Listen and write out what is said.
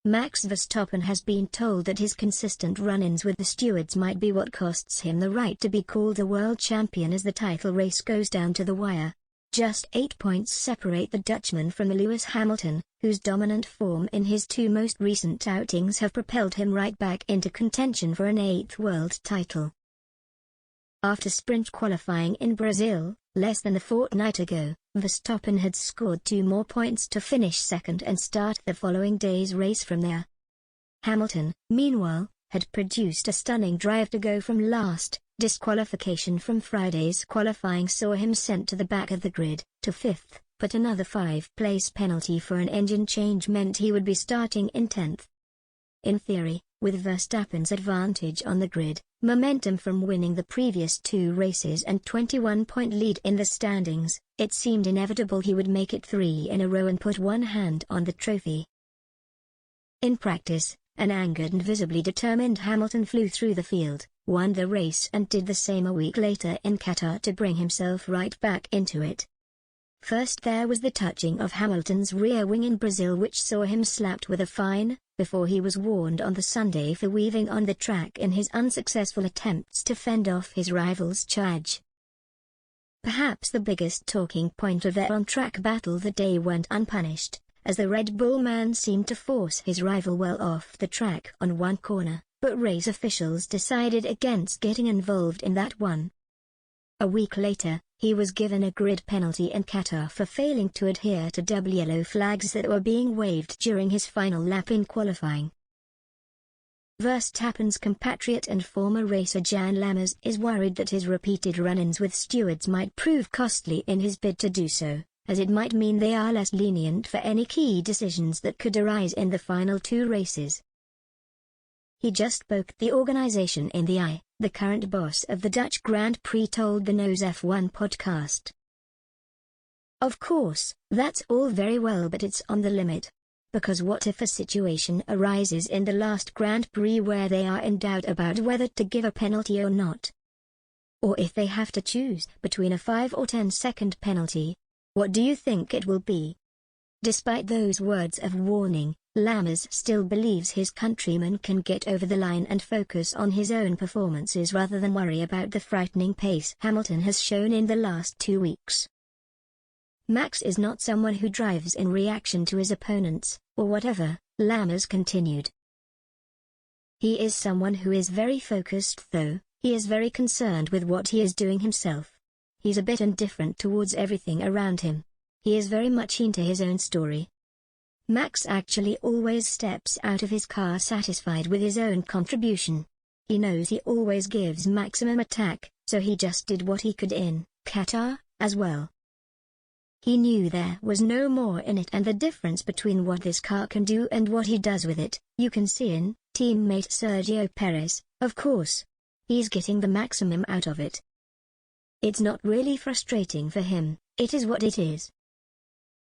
Max Verstappen has been told that his consistent run-ins with the stewards might be what costs him the right to be called a world champion as the title race goes down to the wire. Just 8 points separate the Dutchman from Lewis Hamilton, whose dominant form in his two most recent outings have propelled him right back into contention for an 8th world title. After sprint qualifying in Brazil, less than a fortnight ago, Verstappen had scored 2 more points to finish second and start the following day's race from there. Hamilton, meanwhile, had produced a stunning drive to go from last. Disqualification from Friday's qualifying saw him sent to the back of the grid, to 5th, but another 5-place penalty for an engine change meant he would be starting in 10th. In theory, with Verstappen's advantage on the grid, momentum from winning the previous 2 races and 21-point lead in the standings, it seemed inevitable he would make it 3 in a row and put one hand on the trophy. In practice, an angered and visibly determined Hamilton flew through the field, won the race and did the same a week later in Qatar to bring himself right back into it. First there was the touching of Hamilton's rear wing in Brazil, which saw him slapped with a fine, before he was warned on the Sunday for weaving on the track in his unsuccessful attempts to fend off his rival's charge. Perhaps the biggest talking point of their on-track battle that day went unpunished, as the Red Bull man seemed to force his rival well off the track on one corner, but race officials decided against getting involved in that one. A week later, he was given a grid penalty in Qatar for failing to adhere to double yellow flags that were being waved during his final lap in qualifying. Verstappen's compatriot and former racer Jan Lammers is worried that his repeated run-ins with stewards might prove costly in his bid to do so, as it might mean they are less lenient for any key decisions that could arise in the final 2 races. He just poked the organization in the eye, the current boss of the Dutch Grand Prix told the Nose F1 podcast. Of course, that's all very well, but it's on the limit. Because what if a situation arises in the last Grand Prix where they are in doubt about whether to give a penalty or not? Or if they have to choose between a 5 or 10-second penalty? What do you think it will be? Despite those words of warning, Lammers still believes his countryman can get over the line and focus on his own performances rather than worry about the frightening pace Hamilton has shown in the last 2 weeks. Max is not someone who drives in reaction to his opponents, or whatever, Lammers continued. He is someone who is very focused though, he is very concerned with what he is doing himself. He's a bit indifferent towards everything around him. He is very much into his own story. Max actually always steps out of his car satisfied with his own contribution. He knows he always gives maximum attack, so he just did what he could in Qatar, as well. He knew there was no more in it, and the difference between what this car can do and what he does with it, you can see in teammate Sergio Perez, of course. He's getting the maximum out of it. It's not really frustrating for him, it is what it is.